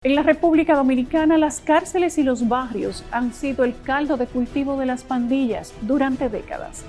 En la República Dominicana, las cárceles y los barrios han sido el caldo de cultivo de las pandillas durante décadas.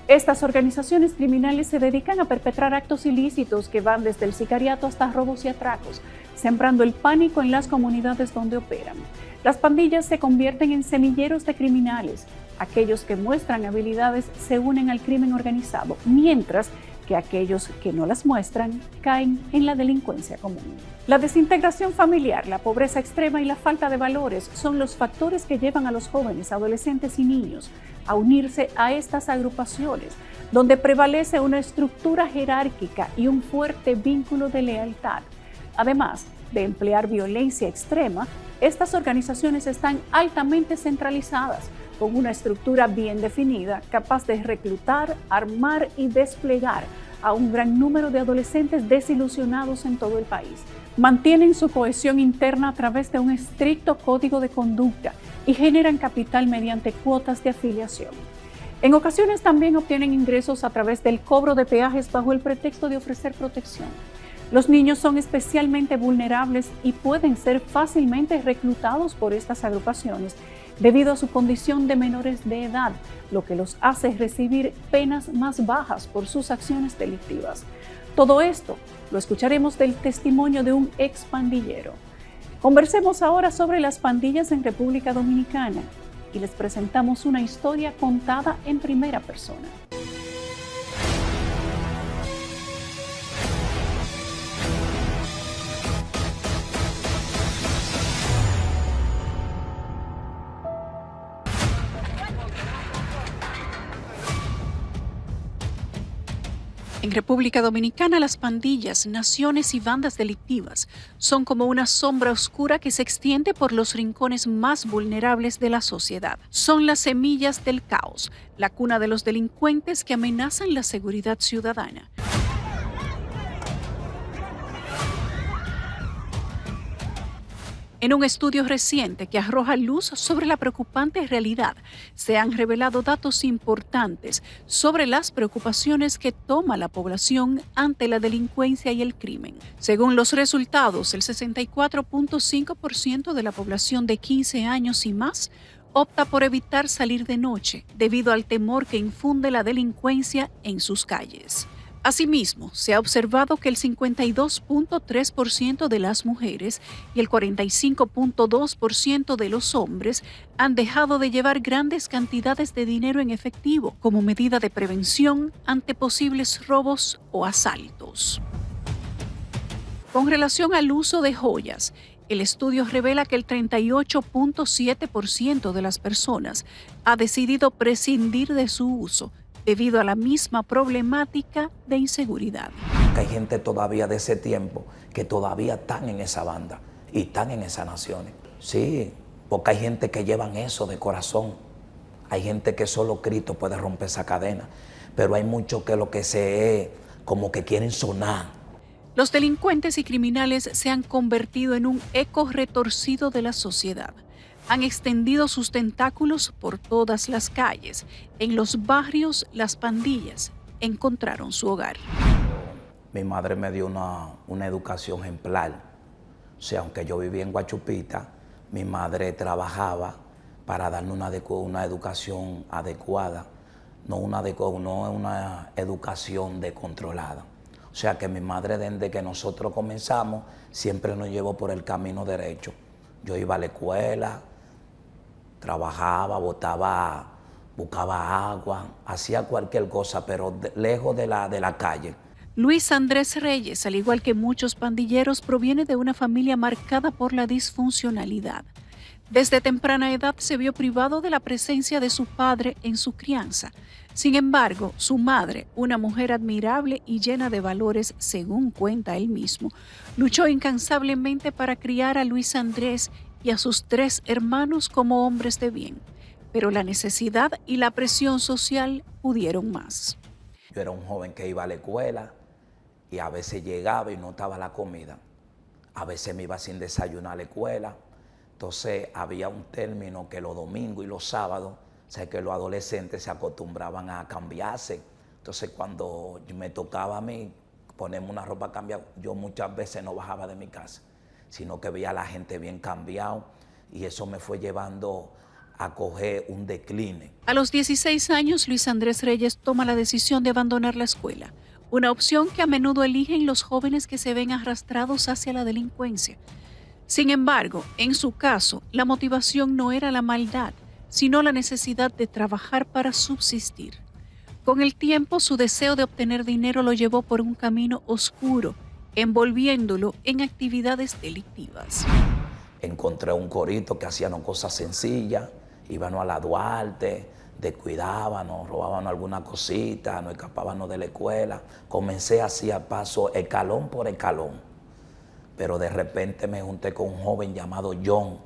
Estas organizaciones criminales se dedican a perpetrar actos ilícitos que van desde el sicariato hasta robos y atracos, sembrando el pánico en las comunidades donde operan. Las pandillas se convierten en semilleros de criminales. Aquellos que muestran habilidades se unen al crimen organizado, mientras que aquellos que no las muestran caen en la delincuencia común. La desintegración familiar, la pobreza extrema y la falta de valores son los factores que llevan a los jóvenes, adolescentes y niños a unirse a estas agrupaciones, donde prevalece una estructura jerárquica y un fuerte vínculo de lealtad. Además de emplear violencia extrema, estas organizaciones están altamente centralizadas, con una estructura bien definida, capaz de reclutar, armar y desplegar a un gran número de adolescentes desilusionados en todo el país. Mantienen su cohesión interna a través de un estricto código de conducta y generan capital mediante cuotas de afiliación. En ocasiones también obtienen ingresos a través del cobro de peajes bajo el pretexto de ofrecer protección. Los niños son especialmente vulnerables y pueden ser fácilmente reclutados por estas agrupaciones debido a su condición de menores de edad, lo que los hace recibir penas más bajas por sus acciones delictivas. Todo esto lo escucharemos del testimonio de un ex pandillero. Conversemos ahora sobre las pandillas en República Dominicana y les presentamos una historia contada en primera persona. En República Dominicana, las pandillas, naciones y bandas delictivas son como una sombra oscura que se extiende por los rincones más vulnerables de la sociedad. Son las semillas del caos, la cuna de los delincuentes que amenazan la seguridad ciudadana. En un estudio reciente que arroja luz sobre la preocupante realidad, se han revelado datos importantes sobre las preocupaciones que toma la población ante la delincuencia y el crimen. Según los resultados, el 64.5% de la población de 15 años y más opta por evitar salir de noche debido al temor que infunde la delincuencia en sus calles. Asimismo, se ha observado que el 52.3% de las mujeres y el 45.2% de los hombres han dejado de llevar grandes cantidades de dinero en efectivo como medida de prevención ante posibles robos o asaltos. Con relación al uso de joyas, el estudio revela que el 38.7% de las personas ha decidido prescindir de su uso debido a la misma problemática de inseguridad. Hay gente todavía de ese tiempo que todavía están en esa banda y están en esas naciones. Sí, porque hay gente que llevan eso de corazón. Hay gente que solo Cristo puede romper esa cadena. Pero hay muchos que lo que se es como que quieren sonar. Los delincuentes y criminales se han convertido en un eco retorcido de la sociedad. Han extendido sus tentáculos por todas las calles. En los barrios, las pandillas encontraron su hogar. Mi madre me dio una educación ejemplar. O sea, aunque yo vivía en Guachupita, mi madre trabajaba para darme una educación adecuada, no una educación descontrolada. O sea, que mi madre, desde que nosotros comenzamos, siempre nos llevó por el camino derecho. Yo iba a la escuela, trabajaba, buscaba agua, hacía cualquier cosa, pero lejos de la calle. Luis Andrés Reyes, al igual que muchos pandilleros, proviene de una familia marcada por la disfuncionalidad. Desde temprana edad se vio privado de la presencia de su padre en su crianza. Sin embargo, su madre, una mujer admirable y llena de valores, según cuenta él mismo, luchó incansablemente para criar a Luis Andrés y a sus 3 hermanos como hombres de bien. Pero la necesidad y la presión social pudieron más. Yo era un joven que iba a la escuela y a veces llegaba y no estaba la comida. A veces me iba sin desayunar a la escuela. Entonces había un término que los domingos y los sábados, o sea, que los adolescentes se acostumbraban a cambiarse. Entonces cuando me tocaba a mí ponerme una ropa cambiada, yo muchas veces no bajaba de mi casa. sino que veía a la gente bien cambiado y eso me fue llevando a coger un decline. A los 16 años, Luis Andrés Reyes toma la decisión de abandonar la escuela, una opción que a menudo eligen los jóvenes que se ven arrastrados hacia la delincuencia. Sin embargo, en su caso, la motivación no era la maldad, sino la necesidad de trabajar para subsistir. Con el tiempo, su deseo de obtener dinero lo llevó por un camino oscuro, envolviéndolo en actividades delictivas. Encontré un corito que hacían cosas sencillas, íbamos a la Duarte, descuidábamos, robábamos alguna cosita, nos escapábamos de la escuela. Comencé así a paso, escalón por escalón. Pero de repente me junté con un joven llamado John,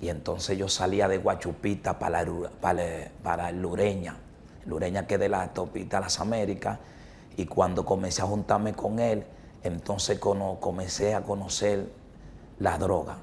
y entonces yo salía de Guachupita para Lureña que es de la autopista Las Américas, y cuando comencé a juntarme con él, entonces comencé a conocer la droga.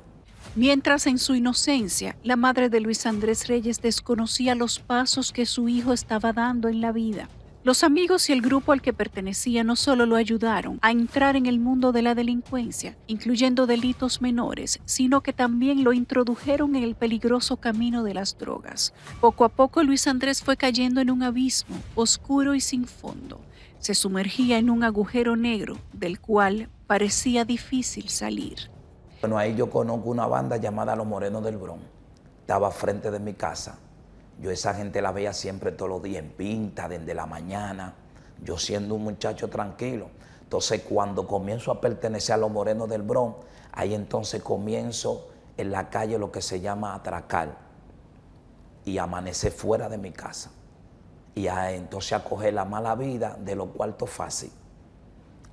Mientras en su inocencia, la madre de Luis Andrés Reyes desconocía los pasos que su hijo estaba dando en la vida. Los amigos y el grupo al que pertenecía no solo lo ayudaron a entrar en el mundo de la delincuencia, incluyendo delitos menores, sino que también lo introdujeron en el peligroso camino de las drogas. Poco a poco Luis Andrés fue cayendo en un abismo oscuro y sin fondo. Se sumergía en un agujero negro del cual parecía difícil salir. Bueno, ahí yo conozco una banda llamada Los Morenos del Bronx. Estaba frente de mi casa. Yo esa gente la veía siempre todos los días en pinta, desde la mañana. Yo siendo un muchacho tranquilo. Entonces cuando comienzo a pertenecer a Los Morenos del Bronx, ahí entonces comienzo en la calle lo que se llama atracar. Y amanecer fuera de mi casa. Y entonces a coger la mala vida de los cuartos fácil.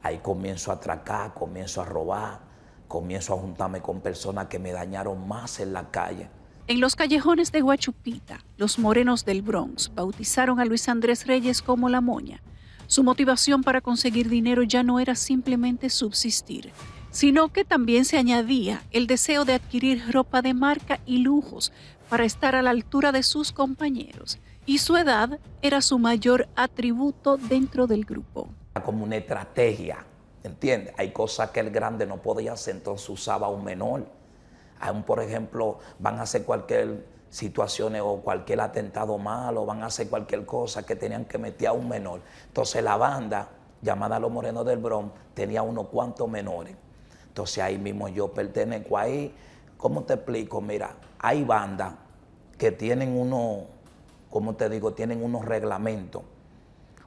Ahí comienzo a atracar, comienzo a robar. Comienzo a juntarme con personas que me dañaron más en la calle. En los callejones de Guachupita, los Morenos del Bronx bautizaron a Luis Andrés Reyes como La Moña. Su motivación para conseguir dinero ya no era simplemente subsistir, sino que también se añadía el deseo de adquirir ropa de marca y lujos para estar a la altura de sus compañeros. Y su edad era su mayor atributo dentro del grupo. Como una estrategia. ¿Entiendes? Hay cosas que el grande no podía hacer, entonces usaba a un menor. Por ejemplo, van a hacer cualquier situación o cualquier atentado malo, van a hacer cualquier cosa que tenían que meter a un menor. Entonces la banda, llamada Los Morenos del Bronx, tenía unos cuantos menores. Entonces ahí mismo yo pertenezco ahí. ¿Cómo te explico? Mira, hay bandas que tienen tienen unos reglamentos.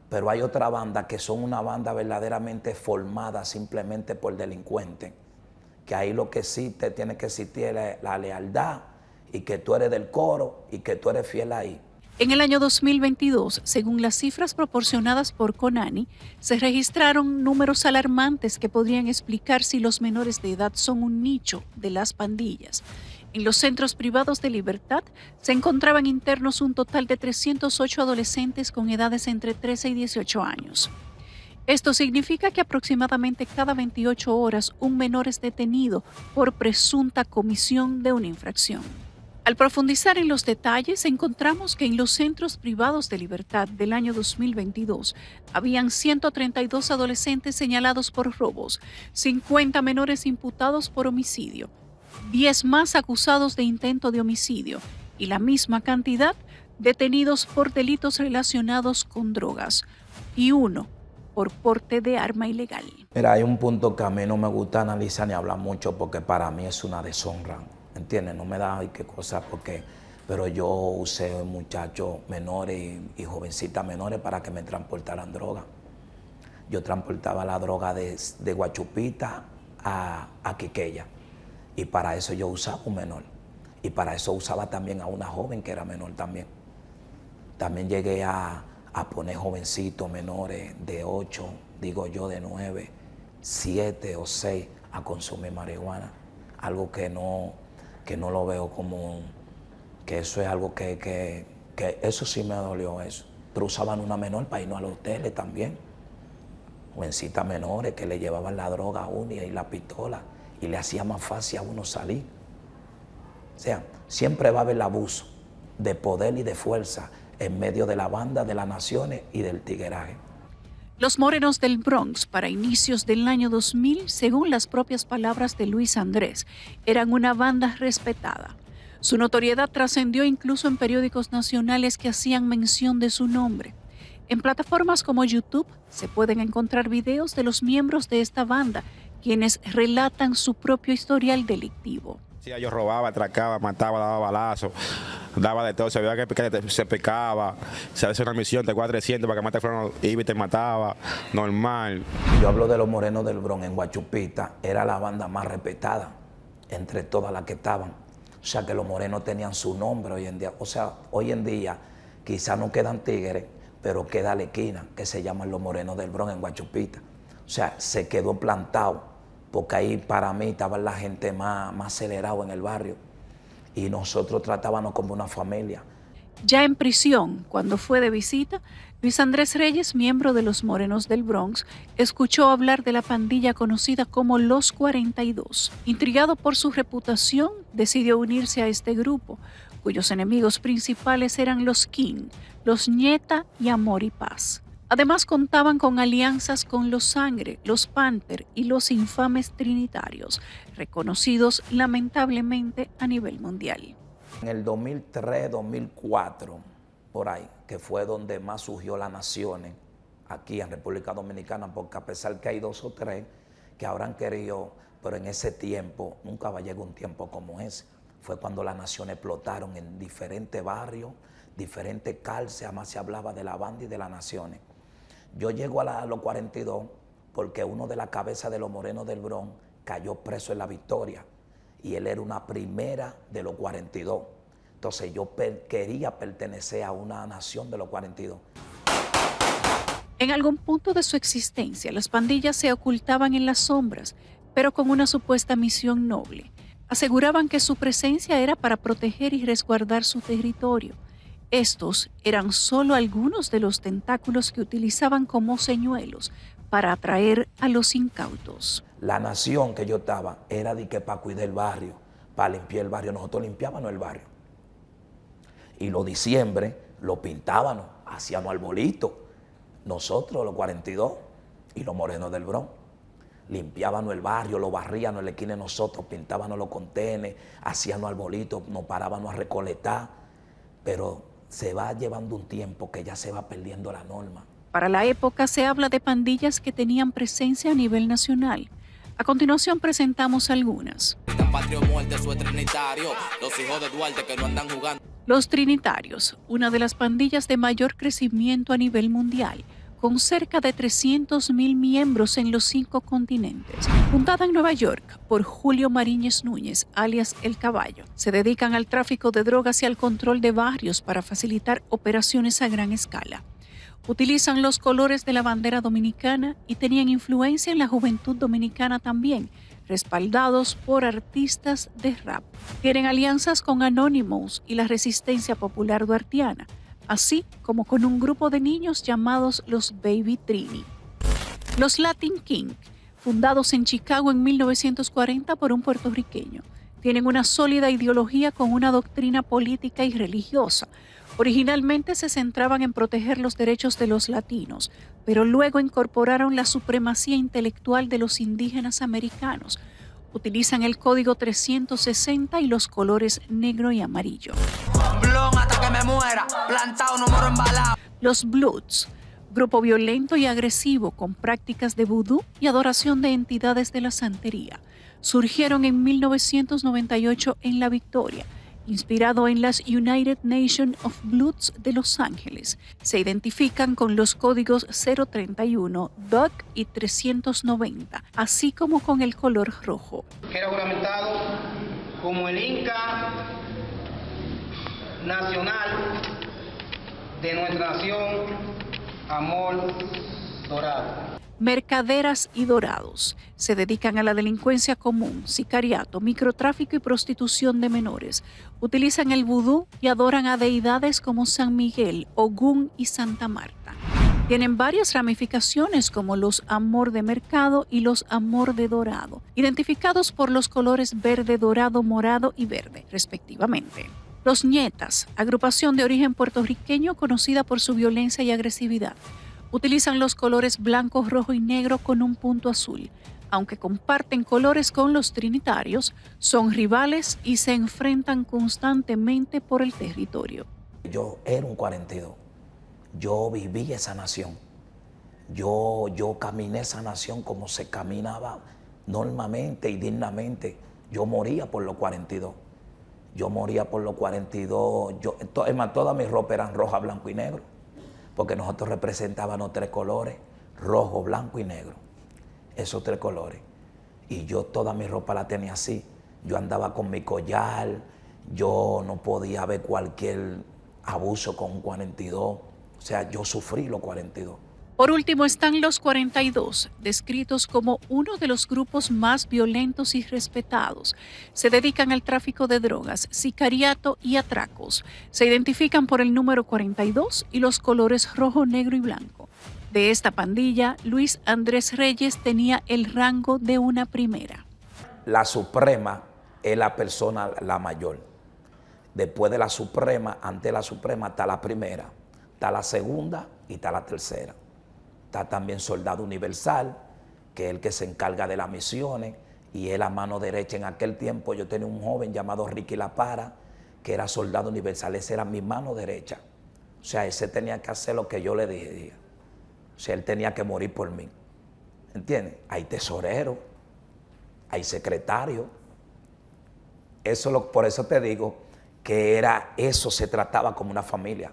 Pero hay otra banda que son una banda verdaderamente formada simplemente por delincuentes. Que ahí lo que existe, tiene que existir la lealtad y que tú eres del coro y que tú eres fiel ahí. En el año 2022, según las cifras proporcionadas por Conani, se registraron números alarmantes que podrían explicar si los menores de edad son un nicho de las pandillas. En los centros privados de libertad se encontraban internos un total de 308 adolescentes con edades entre 13 y 18 años. Esto significa que aproximadamente cada 28 horas un menor es detenido por presunta comisión de una infracción. Al profundizar en los detalles, encontramos que en los centros privados de libertad del año 2022 habían 132 adolescentes señalados por robos, 50 menores imputados por homicidio, 10 más acusados de intento de homicidio y la misma cantidad detenidos por delitos relacionados con drogas y 1 por porte de arma ilegal. Mira, hay un punto que a mí no me gusta analizar ni hablar mucho porque para mí es una deshonra, ¿entiendes? No me da qué cosa pero yo usé muchachos menores y jovencitas menores para que me transportaran droga. Yo transportaba la droga de Guachupita a Quiqueya. Y para eso yo usaba un menor. Y para eso usaba también a una joven que era menor también. También llegué a poner jovencitos menores de 8, digo yo de 9, 7 o 6 a consumir marihuana. Algo que no lo veo como, que eso es algo que eso sí me dolió eso. Pero usaban una menor para irnos a los hoteles también. Jovencitas menores que le llevaban la droga a uno y la pistola. Y le hacía más fácil a uno salir. O sea, siempre va a haber el abuso de poder y de fuerza en medio de la banda, de las naciones y del tigueraje. Los Morenos del Bronx, para inicios del año 2000, según las propias palabras de Luis Andrés, eran una banda respetada. Su notoriedad trascendió incluso en periódicos nacionales que hacían mención de su nombre. En plataformas como YouTube se pueden encontrar videos de los miembros de esta banda, quienes relatan su propio historial delictivo. Sí, yo robaba, atracaba, mataba, daba balazos, daba de todo. Se veía que se pecaba, se hacía una misión de 400 para que mate fueron, iba y te mataba, normal. Yo hablo de los Morenos del Bronx en Guachupita, era la banda más respetada entre todas las que estaban. O sea que los morenos tenían su nombre hoy en día. O sea, hoy en día quizás no quedan tigres, pero queda la esquina que se llaman los Morenos del Bronx en Guachupita. O sea, se quedó plantado. Porque ahí para mí estaba la gente más acelerada en el barrio y nosotros tratábamos como una familia. Ya en prisión, cuando fue de visita, Luis Andrés Reyes, miembro de los Morenos del Bronx, escuchó hablar de la pandilla conocida como Los 42. Intrigado por su reputación, decidió unirse a este grupo, cuyos enemigos principales eran los King, los Ñeta y Amor y Paz. Además contaban con alianzas con los Sangre, los Panther y los infames Trinitarios, reconocidos lamentablemente a nivel mundial. En el 2003, 2004, por ahí, que fue donde más surgió las naciones, aquí en República Dominicana, porque a pesar que hay 2 o 3 que habrán querido, pero en ese tiempo, nunca va a llegar un tiempo como ese. Fue cuando las naciones explotaron en diferentes barrios, diferentes cárceles, además se hablaba de la banda y de las naciones. Yo llego a los 42 porque uno de las cabezas de los Morenos del Bronx cayó preso en La Victoria y él era una primera de los 42. Entonces yo quería pertenecer a una nación de los 42. En algún punto de su existencia, las pandillas se ocultaban en las sombras, pero con una supuesta misión noble. Aseguraban que su presencia era para proteger y resguardar su territorio. Estos eran solo algunos de los tentáculos que utilizaban como señuelos para atraer a los incautos. La nación que yo estaba era de que para cuidar el barrio, para limpiar el barrio. Nosotros limpiábamos el barrio. Y los diciembre lo pintábamos, hacíamos arbolitos. Nosotros, los 42 y los Morenos del Bronx, limpiábamos el barrio, lo barríamos en la esquina de nosotros, pintábamos los contenes, hacíamos arbolitos, nos parábamos a recolectar, pero se va llevando un tiempo que ya se va perdiendo la norma. Para la época se habla de pandillas que tenían presencia a nivel nacional. A continuación presentamos algunas. Los Trinitarios, una de las pandillas de mayor crecimiento a nivel mundial, con cerca de 300,000 miembros en los 5 continentes. Fundada en Nueva York por Julio Mariñez Núñez, alias El Caballo, se dedican al tráfico de drogas y al control de barrios para facilitar operaciones a gran escala. Utilizan los colores de la bandera dominicana y tenían influencia en la juventud dominicana también, respaldados por artistas de rap. Tienen alianzas con Anonymous y la Resistencia Popular Duartiana, así como con un grupo de niños llamados los Baby Trini. Los Latin King, fundados en Chicago en 1940 por un puertorriqueño, tienen una sólida ideología con una doctrina política y religiosa. Originalmente se centraban en proteger los derechos de los latinos, pero luego incorporaron la supremacía intelectual de los indígenas americanos. Utilizan el código 360 y los colores negro y amarillo. Hasta que me muera, plantado, no muero embalado. Los Bloods, grupo violento y agresivo con prácticas de vudú y adoración de entidades de la santería, surgieron en 1998 en La Victoria, inspirado en las United Nations of Bloods de Los Ángeles. Se identifican con los códigos 031, DOC y 390, así como con el color rojo. Queda juramentado como el Inca nacional de nuestra nación, Amor Dorado. Mercaderas y dorados se dedican a la delincuencia común, sicariato, microtráfico y prostitución de menores. Utilizan el vudú y adoran a deidades como San Miguel, Ogún y Santa Marta. Tienen varias ramificaciones como los Amor de Mercado y los Amor de Dorado, identificados por los colores verde, dorado, morado y verde, respectivamente. Los Ñetas, agrupación de origen puertorriqueño conocida por su violencia y agresividad. Utilizan los colores blanco, rojo y negro con un punto azul. Aunque comparten colores con los trinitarios, son rivales y se enfrentan constantemente por el territorio. Yo era un 42. Yo viví esa nación. Yo caminé esa nación como se caminaba normalmente y dignamente. Yo moría por los 42. Yo moría por los 42. Es más, todas mis ropas eran roja, blanco y negro. Porque nosotros representábamos 3 colores, rojo, blanco y negro. Esos 3 colores. Y yo toda mi ropa la tenía así. Yo andaba con mi collar. Yo no podía ver cualquier abuso con un 42. O sea, yo sufrí los 42. Por último están los 42, descritos como uno de los grupos más violentos y respetados. Se dedican al tráfico de drogas, sicariato y atracos. Se identifican por el número 42 y los colores rojo, negro y blanco. De esta pandilla, Luis Andrés Reyes tenía el rango de una primera. La Suprema es la persona la mayor. Después de la Suprema, ante la Suprema está la primera, está la segunda y está la tercera. Está también Soldado Universal, que es el que se encarga de las misiones y es la mano derecha. En aquel tiempo yo tenía un joven llamado Ricky La Para, que era Soldado Universal. Esa era mi mano derecha. O sea, ese tenía que hacer lo que yo le dije. O sea, él tenía que morir por mí. ¿Entiendes? Hay tesorero, hay secretario. Por eso te digo que eso se trataba como una familia.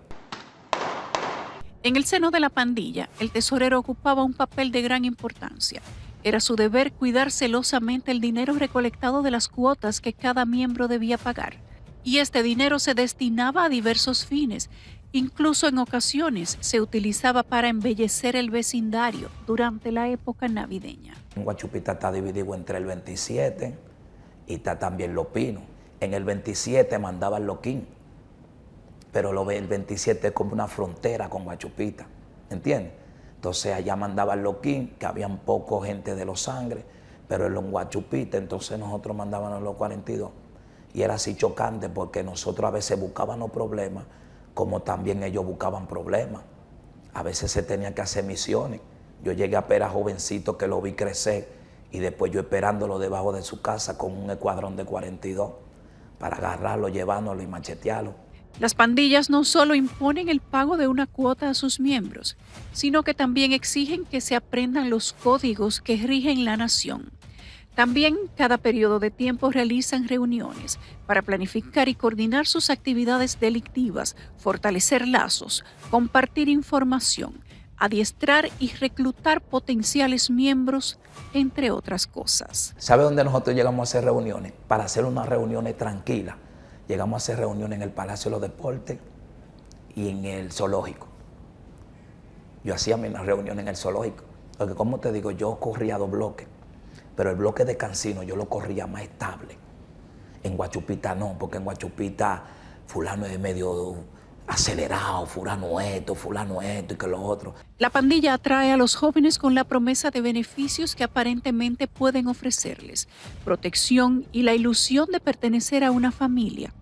En el seno de la pandilla, el tesorero ocupaba un papel de gran importancia. Era su deber cuidar celosamente el dinero recolectado de las cuotas que cada miembro debía pagar. Y este dinero se destinaba a diversos fines. Incluso en ocasiones se utilizaba para embellecer el vecindario durante la época navideña. En Guachupita está dividido entre el 27 y está también Los Pinos. En el 27 mandaban Loquín, pero el 27 es como una frontera con Guachupita, ¿entiendes? Entonces allá mandaban Loquín, que habían poco gente de Los Sangres, pero en los Guachupita, entonces nosotros mandábamos los 42. Y era así chocante porque nosotros a veces buscábamos problemas, como también ellos buscaban problemas. A veces se tenía que hacer misiones. Yo llegué a ver a jovencitos que lo vi crecer y después yo esperándolo debajo de su casa con un escuadrón de 42 para agarrarlo, llevándolo y machetearlo. Las pandillas no solo imponen el pago de una cuota a sus miembros, sino que también exigen que se aprendan los códigos que rigen la nación. También, cada periodo de tiempo realizan reuniones para planificar y coordinar sus actividades delictivas, fortalecer lazos, compartir información, adiestrar y reclutar potenciales miembros, entre otras cosas. ¿Sabe dónde nosotros llegamos a hacer reuniones? Para hacer unas reuniones tranquilas. Llegamos a hacer reuniones en el Palacio de los Deportes y en el zoológico. Yo hacía mis reuniones en el zoológico. Porque como te digo, yo corría 2 bloques. Pero el bloque de Cancino yo lo corría más estable. En Guachupita no, porque en Guachupita fulano es medio acelerado, fulano esto y que lo otro. La pandilla atrae a los jóvenes con la promesa de beneficios que aparentemente pueden ofrecerles, protección y la ilusión de pertenecer a una familia.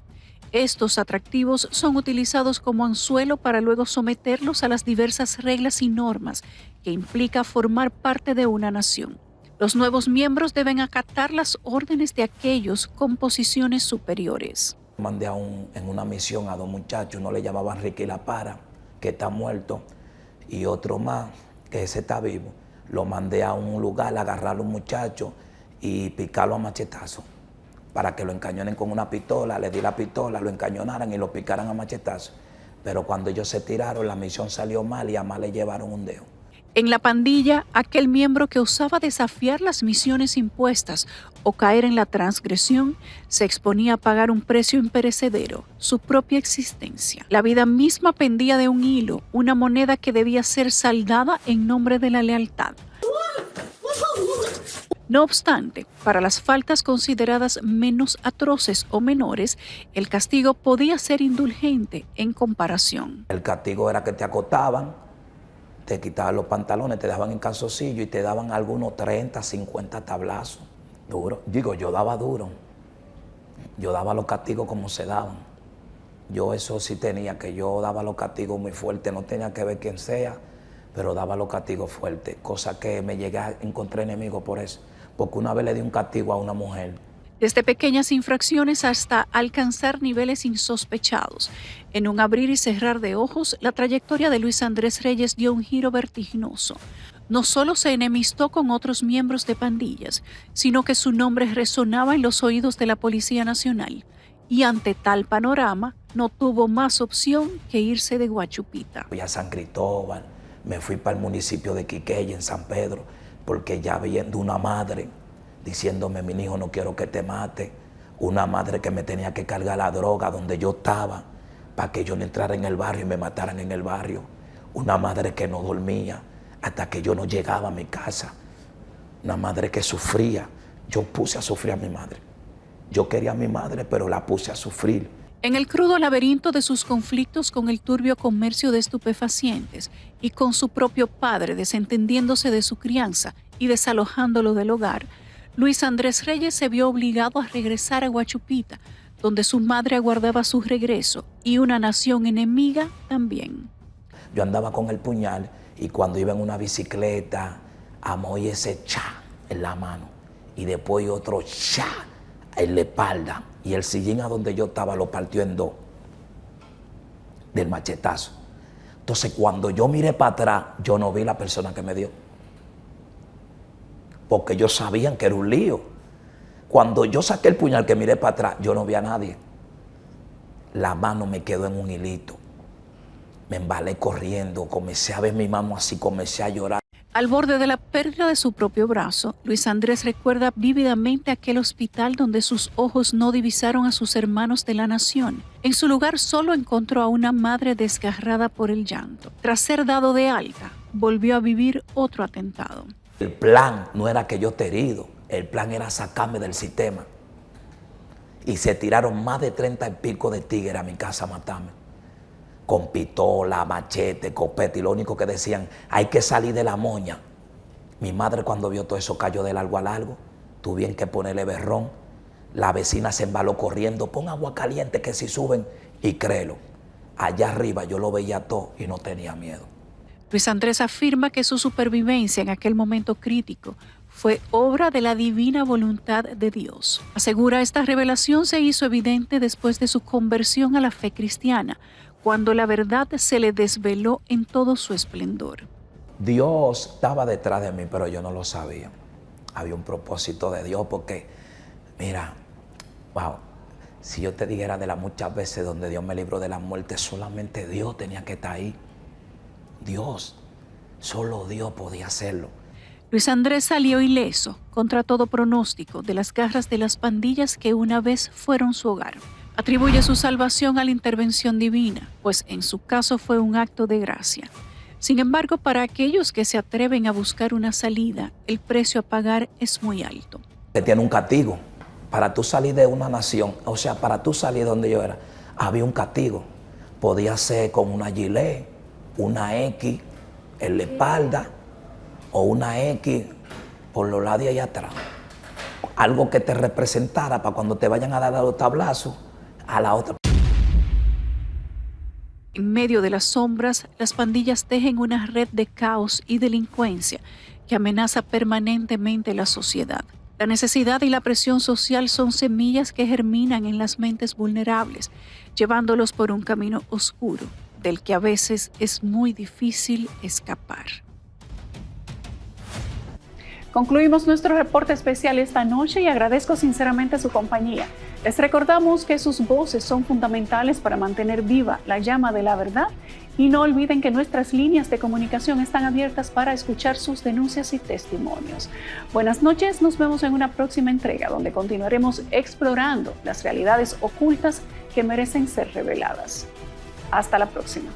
Estos atractivos son utilizados como anzuelo para luego someterlos a las diversas reglas y normas que implica formar parte de una nación. Los nuevos miembros deben acatar las órdenes de aquellos con posiciones superiores. Mandé en una misión a 2 muchachos, uno le llamaban Ricky La Para, que está muerto, y otro más, que ese está vivo. Lo mandé a un lugar a agarrar a un muchacho y picarlo a machetazo, para que lo encañonen con una pistola. Le di la pistola, lo encañonaran y lo picaran a machetazo. Pero cuando ellos se tiraron, la misión salió mal y a más le llevaron un dedo. En la pandilla, aquel miembro que osaba desafiar las misiones impuestas o caer en la transgresión se exponía a pagar un precio imperecedero, su propia existencia. La vida misma pendía de un hilo, una moneda que debía ser saldada en nombre de la lealtad. No obstante, para las faltas consideradas menos atroces o menores, el castigo podía ser indulgente en comparación. El castigo era que te acotaban, te quitaban los pantalones, te dejaban en calzoncillo y te daban algunos 30, 50 tablazos. Duro. Digo, yo daba duro. Yo daba los castigos como se daban. Yo eso sí tenía, que yo daba los castigos muy fuertes, no tenía que ver quién sea, pero daba los castigos fuertes, cosa que me llegué a encontrar enemigos por eso, porque una vez le di un castigo a una mujer. Desde pequeñas infracciones hasta alcanzar niveles insospechados. En un abrir y cerrar de ojos, la trayectoria de Luis Andrés Reyes dio un giro vertiginoso. No solo se enemistó con otros miembros de pandillas, sino que su nombre resonaba en los oídos de la Policía Nacional. Y ante tal panorama, no tuvo más opción que irse de Guachupita. Fui a San Cristóbal, me fui para el municipio de Quiqueya, en San Pedro, porque ya viendo una madre diciéndome: mi hijo, no quiero que te mate. Una madre que me tenía que cargar la droga donde yo estaba para que yo no entrara en el barrio y me mataran en el barrio. Una madre que no dormía hasta que yo no llegaba a mi casa. Una madre que sufría. Yo puse a sufrir a mi madre. Yo quería a mi madre, pero la puse a sufrir. En el crudo laberinto de sus conflictos con el turbio comercio de estupefacientes y con su propio padre desentendiéndose de su crianza y desalojándolo del hogar, Luis Andrés Reyes se vio obligado a regresar a Guachupita, donde su madre aguardaba su regreso y una nación enemiga también. Yo andaba con el puñal y cuando iba en una bicicleta, amoy ese cha en la mano y después otro cha en la espalda, y el sillín a donde yo estaba lo partió en dos del machetazo. Entonces cuando yo miré para atrás, yo no vi la persona que me dio, porque ellos sabían que era un lío. Cuando yo saqué el puñal que miré para atrás, yo no vi a nadie. La mano me quedó en un hilito. Me embalé corriendo, comencé a ver mi mano así, comencé a llorar. Al borde de la pérdida de su propio brazo, Luis Andrés recuerda vívidamente aquel hospital donde sus ojos no divisaron a sus hermanos de la nación. En su lugar solo encontró a una madre desgarrada por el llanto. Tras ser dado de alta, volvió a vivir otro atentado. El plan no era que yo esté herido, el plan era sacarme del sistema. Y se tiraron más de 30 y pico de tigres a mi casa a matarme. Con pistola, machete, copete, y lo único que decían: hay que salir de la moña. Mi madre, cuando vio todo eso, cayó de largo a largo. Tuvieron que ponerle berrón. La vecina se embaló corriendo: pon agua caliente que si suben. Y créelo, allá arriba yo lo veía todo y no tenía miedo. Luis Andrés afirma que su supervivencia en aquel momento crítico fue obra de la divina voluntad de Dios. Asegura, esta revelación se hizo evidente después de su conversión a la fe cristiana, cuando la verdad se le desveló en todo su esplendor. Dios estaba detrás de mí, pero yo no lo sabía. Había un propósito de Dios, porque, mira, wow, si yo te dijera de las muchas veces donde Dios me libró de la muerte, solamente Dios tenía que estar ahí. Dios, solo Dios podía hacerlo. Luis Andrés salió ileso, contra todo pronóstico, de las garras de las pandillas que una vez fueron su hogar. Atribuye su salvación a la intervención divina, pues en su caso fue un acto de gracia. Sin embargo, para aquellos que se atreven a buscar una salida, el precio a pagar es muy alto. Te tiene un castigo. Para tú salir de una nación, o sea, para tú salir de donde yo era, había un castigo. Podía ser con una gilet, una X en la espalda o una X por los lados y allá atrás. Algo que te representara para cuando te vayan a dar los tablazos a la otra. En medio de las sombras, las pandillas tejen una red de caos y delincuencia que amenaza permanentemente la sociedad. La necesidad y la presión social son semillas que germinan en las mentes vulnerables, llevándolos por un camino oscuro, del que a veces es muy difícil escapar. Concluimos nuestro reporte especial esta noche y agradezco sinceramente su compañía. Les recordamos que sus voces son fundamentales para mantener viva la llama de la verdad y no olviden que nuestras líneas de comunicación están abiertas para escuchar sus denuncias y testimonios. Buenas noches, nos vemos en una próxima entrega donde continuaremos explorando las realidades ocultas que merecen ser reveladas. Hasta la próxima.